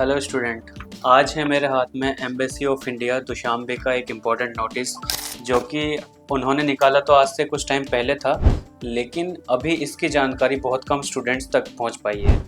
Hello student. आज है मेरे हाथ में एम्बेसी ऑफ इंडिया दुशांबे का एक इम्पॉर्टेंट नोटिस, जो कि उन्होंने निकाला तो आज से कुछ टाइम पहले था, लेकिन अभी इसकी जानकारी बहुत कम स्टूडेंट्स तक पहुंच पाई है।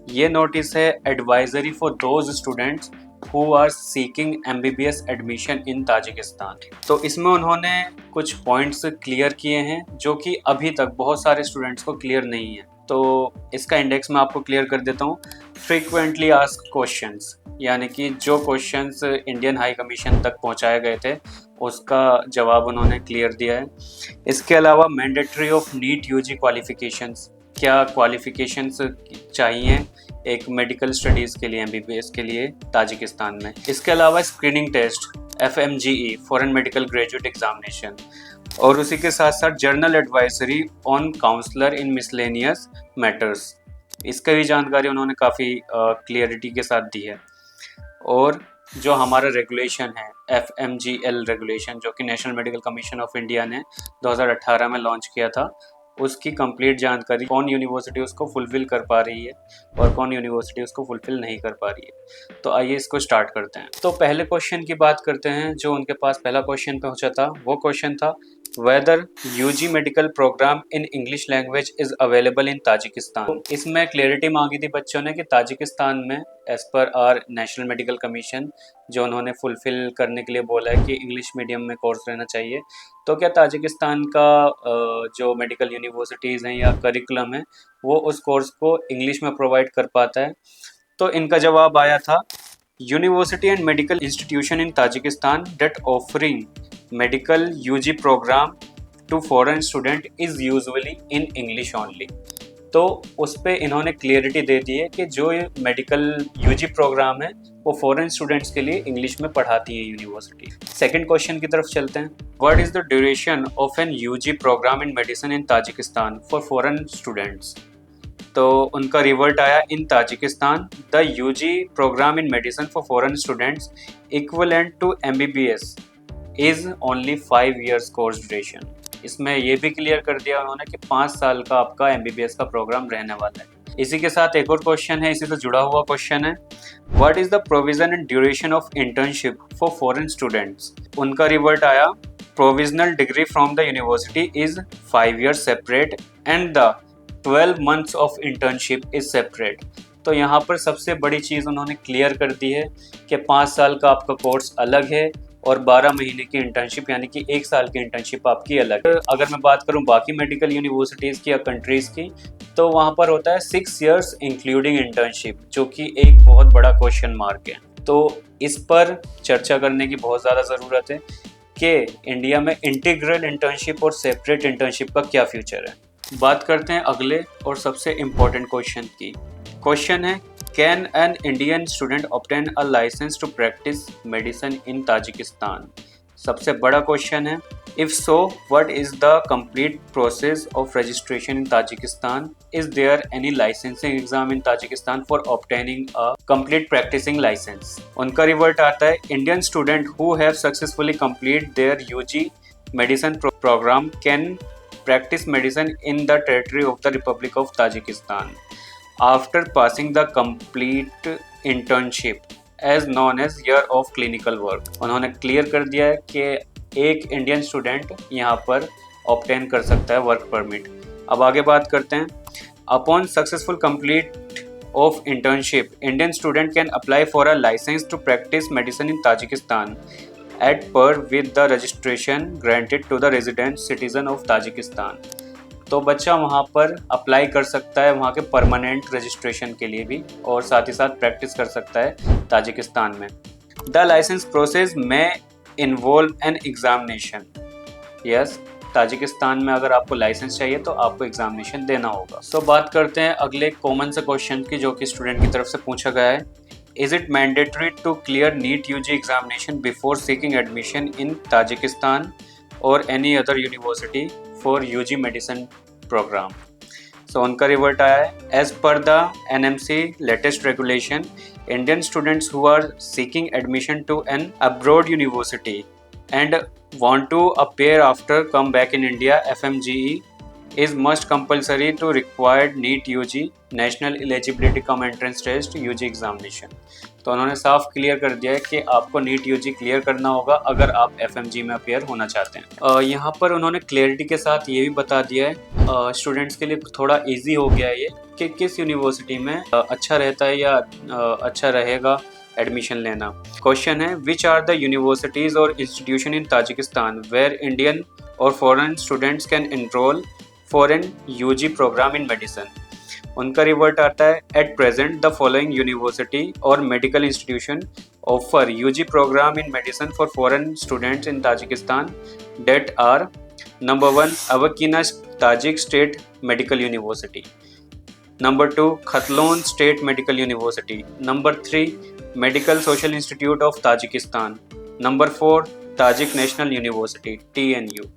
ये नोटिस है advisory for those students who are seeking MBBS admission in Tajikistan. तो इसमें उन्होंने कुछ पॉइंट्स क्लियर किए हैं जो कि अभी तक बहुत सारे स्टूडेंट्स को क्लियर नहीं है। तो इसका इंडेक्स मैं आपको क्लियर कर देता हूँ। फ्रीक्वेंटली आस्क्ड क्वेश्चंस, यानी कि जो क्वेश्चंस इंडियन हाई कमीशन तक पहुंचाए गए थे उसका जवाब उन्होंने क्लियर दिया है। इसके अलावा mandatory of NEET UG qualifications, क्या क्वालिफिकेशंस चाहिए एक मेडिकल स्टडीज़ के लिए, एमबीबीएस के लिए ताजिकिस्तान में। इसके अलावा screening test FMGE foreign medical graduate examination, और उसी के साथ साथ general advisory on counsellor in miscellaneous matters, इसका भी जानकारी उन्होंने काफ़ी क्लियरिटी के साथ दी है। और जो हमारा रेगुलेशन है FMGL रेगुलेशन, जो कि national medical commission of India ने 2018 में लॉन्च किया था, उसकी कंप्लीट जानकारी, कौन यूनिवर्सिटी उसको फुलफ़िल कर पा रही है और कौन यूनिवर्सिटी उसको फुलफ़िल नहीं कर पा रही है। तो आइए इसको स्टार्ट करते हैं। तो पहले क्वेश्चन की बात करते हैं। जो उनके पास पहला क्वेश्चन पहुंचा था वो क्वेश्चन था whether UG medical programme in English language is available in Tajikistan. इसमें क्लियरिटी मांगी थी बच्चों ने कि ताजिकिस्तान में as per are national medical commission, जो उन्होंने फुलफ़िल करने के लिए बोला है कि इंग्लिश मीडियम में कोर्स रहना चाहिए, तो क्या ताजिकिस्तान का जो मेडिकल यूनिवर्सिटीज़ हैं या करिकुलम है वो उस कोर्स को इंग्लिश में प्रोवाइड कर पाता है। तो इनका जवाब आया था university and medical institution in Tajikistan that offering medical UG programme to foreign student is usually in English only. तो उस पर इन्होंने क्लियरिटी दे दी है कि जो ये मेडिकल यूजी प्रोग्राम है वो फॉरेन स्टूडेंट्स के लिए इंग्लिश में पढ़ाती है यूनिवर्सिटी। सेकंड क्वेश्चन की तरफ चलते हैं। What is the duration of an UG programme in medicine in Tajikistan for foreign students. तो उनका रिवर्ट आया in Tajikistan the UG programme in medicine for foreign students equivalent to MBBS is only 5 years course duration. इसमें ये भी clear कर दिया उन्होंने कि 5 साल का आपका एमबीबीएस का प्रोग्राम रहने वाला है। इसी के साथ एक और क्वेश्चन है, इसी से जुड़ा हुआ क्वेश्चन है, what is the provision and duration of internship for foreign students. उनका रिवर्ट आया provisional degree from the university is 5 years separate and the 12 months of internship is separate. तो यहाँ पर सबसे बड़ी चीज़ उन्होंने क्लियर कर दी है कि 5 साल का आपका कोर्स अलग है और 12 महीने की इंटर्नशिप, यानी कि 1 साल की इंटर्नशिप आपकी अलग है। अगर मैं बात करूँ बाकी मेडिकल यूनिवर्सिटीज़ की या कंट्रीज़ की, तो वहाँ पर होता है 6 years इंक्लूडिंग इंटर्नशिप, जो कि एक बहुत बड़ा क्वेश्चन मार्क है। तो इस पर चर्चा करने की बहुत ज़्यादा ज़रूरत है कि इंडिया में इंटीग्रल इंटर्नशिप और सेपरेट इंटर्नशिप का क्या फ्यूचर है। बात करते हैं अगले और सबसे इम्पोर्टेंट क्वेश्चन की। क्वेश्चन है, can an Indian student obtain a licence to practise medicine in Tajikistan. सबसे बड़ा क्वेश्चन है। If so, what is the complete process of registration in Tajikistan. Is there any licensing exam in Tajikistan for obtaining a complete practising licence. उनका revert आता है, Indian student who have successfully complete their UG medicine programme can practice medicine in the territory of the Republic of Tajikistan after passing the complete internship as known as year of clinical work। उन्होंने clear कर दिया है कि एक Indian student यहाँ पर obtain कर सकता है वर्क परमिट। अब आगे बात करते हैं। Upon successful complete of internship, Indian student can apply for a license to practice medicine in Tajikistan at par with the registration granted to the resident citizen of Tajikistan। तो बच्चा वहाँ पर apply कर सकता है वहाँ के परमानेंट रजिस्ट्रेशन के लिए भी, और साथ ही साथ प्रैक्टिस कर सकता है ताजिकिस्तान में। द लाइसेंस प्रोसेस में involve an examination. Yes, Tajikistan में अगर आपको लाइसेंस चाहिए तो आपको एग्जामिनेशन देना होगा। सो बात करते हैं अगले कॉमन से क्वेश्चन की, जो कि स्टूडेंट की तरफ से पूछा गया है। Is it mandatory to clear NEET UG examination before seeking admission in Tajikistan or any other university for UG medicine program? So उनका रिवर्ट आया है, as per the NMC latest regulation, Indian students who are seeking admission to an abroad university and want to appear after come back in India FMGE is must compulsory to required NEET UG National Eligibility Cum Entrance Test UG examination। तो उन्होंने साफ clear कर दिया है कि आपको NEET UG clear करना होगा अगर आप एफएमजी में अपियर होना चाहते हैं। यहाँ पर उन्होंने क्लियरिटी के साथ ये भी बता दिया है, स्टूडेंट्स के लिए थोड़ा इजी हो गया है ये, कि किस यूनिवर्सिटी में अच्छा रहता है या अच्छा रहेगा एडमिशन लेना। क्वेश्चन है, विच आर द यूनिवर्सिटीज और institution in Tajikistan where Indian और foreign students can enrol for an UG programme in medicine. उनका रिवर्ट आता है, at present the following university और medical institution offer UG programme in medicine for foreign students in Tajikistan that are number 1 Avicenna Tajik State Medical University, number 2 Khatlon State Medical University, number 3 Medical Social Institute of Tajikistan, number 4 Tajik national university TNU।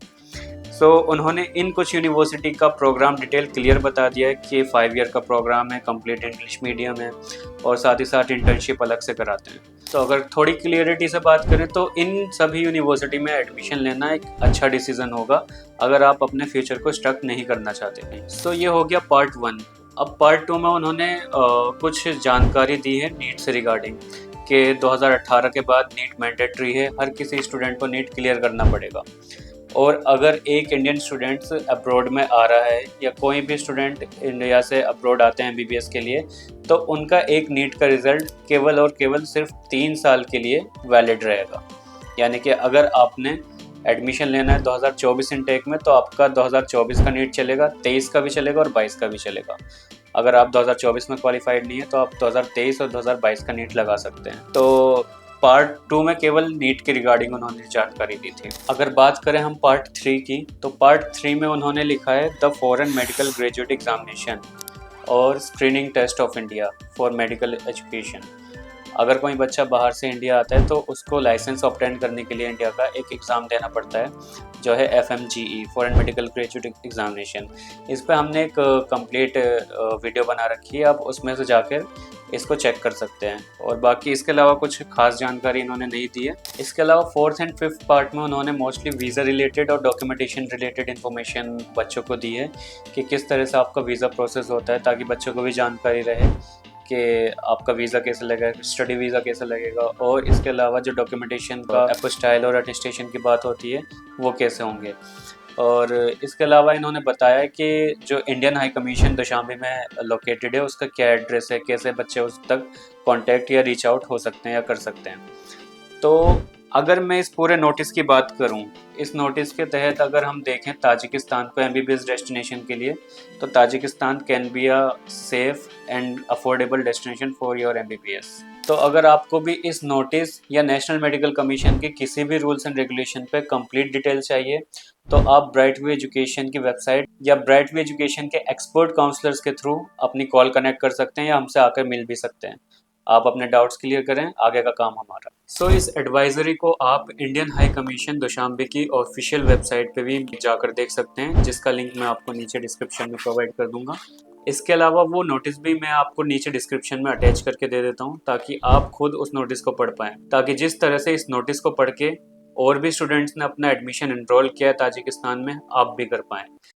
सो उन्होंने इन कुछ university का programme detail clear बता दिया है कि 5 year का programme है, complete English medium है और साथ ही साथ इंटर्नशिप अलग से कराते हैं। तो अगर थोड़ी क्लियरिटी से बात करें तो इन सभी यूनिवर्सिटी में एडमिशन लेना एक अच्छा डिसीजन होगा अगर आप अपने फ्यूचर को स्टक नहीं करना चाहते। सो ये हो गया पार्ट 1। अब पार्ट 2 में उन्होंने कुछ जानकारी दी है नीट से रिगार्डिंग, कि 2018 के बाद नीट मैंडेटरी है, हर किसी स्टूडेंट को नीट क्लियर करना पड़ेगा। और अगर एक इंडियन स्टूडेंट्स अब्रॉड में आ रहा है या कोई भी स्टूडेंट इंडिया से अब्रॉड आते हैं MBBS के लिए, तो उनका एक नीट का रिज़ल्ट केवल और केवल सिर्फ 3 साल के लिए वैलिड रहेगा। यानी कि अगर आपने एडमिशन लेना है 2024 इनटेक में, तो आपका 2024 का नीट चलेगा, 23 का भी चलेगा और 22 का भी चलेगा। अगर आप 2024 में क्वालिफाइड नहीं है तो आप 2023 और 2022 का नीट लगा सकते हैं। तो पार्ट 2 में केवल नीट के रिगार्डिंग उन्होंने जानकारी दी थी। अगर बात करें हम पार्ट 3 की, तो पार्ट 3 में उन्होंने लिखा है the foreign medical graduate examination और screening test of India for medical education. अगर कोई बच्चा बाहर से इंडिया आता है तो उसको लाइसेंस ऑब्टेन करने के लिए इंडिया का एक एग्ज़ाम देना पड़ता है, जो है FMGE foreign medical graduate examination. इस पर हमने एक कंप्लीट वीडियो बना रखी है, आप उसमें से जाकर इसको चेक कर सकते हैं। और बाकी इसके अलावा कुछ खास जानकारी इन्होंने नहीं दी है। इसके अलावा 4th एंड 5th पार्ट में उन्होंने मोस्टली वीज़ा रिलेटेड और डॉक्यूमेंटेशन रिलेटेड इन्फॉर्मेशन बच्चों को दी है कि किस तरह से आपका वीज़ा प्रोसेस होता है, ताकि बच्चों को भी जानकारी रहे कि आपका वीज़ा कैसे लगेगा, स्टडी वीज़ा कैसे लगेगा, और इसके अलावा जो डॉक्यूमेंटेशन का एपोस्टाइल और अटेस्टेशन की बात होती है वो कैसे होंगे। और इसके अलावा इन्होंने बताया कि जो इंडियन हाई कमीशन दुशांबे में लोकेटेड है उसका क्या एड्रेस है, कैसे बच्चे उस तक कांटेक्ट या रीच आउट हो सकते हैं या कर सकते हैं। तो अगर मैं इस पूरे नोटिस की बात करूं, इस नोटिस के तहत अगर हम देखें ताजिकिस्तान को MBBS डेस्टिनेशन के लिए, तो Tajikistan can be a safe and affordable destination for your MBBS। तो अगर आपको भी इस नोटिस या नेशनल मेडिकल कमीशन के किसी भी रूल्स एंड रेगुलेशन पे कंप्लीट डिटेल चाहिए, तो आप ब्राइट वे एजुकेशन की वेबसाइट या ब्राइट वे एजुकेशन के एक्सपर्ट काउंसलर्स के थ्रू अपनी कॉल कनेक्ट कर सकते हैं या हमसे आकर मिल भी सकते हैं। आप अपने डाउट्स क्लियर करें, आगे का काम हमारा। सो इस एडवाइजरी को आप इंडियन हाई कमीशन दुशांबे की ऑफिशियल वेबसाइट पे भी जाकर देख सकते हैं, जिसका लिंक मैं आपको नीचे डिस्क्रिप्शन में प्रोवाइड कर दूंगा। इसके अलावा वो नोटिस भी मैं आपको नीचे डिस्क्रिप्शन में अटैच करके दे देता हूँ, ताकि आप खुद उस नोटिस को पढ़ पाएँ, ताकि जिस तरह से इस नोटिस को पढ़ के और भी स्टूडेंट्स ने अपना एडमिशन एनरोल किया है ताजिकिस्तान में, आप भी कर पाएँ।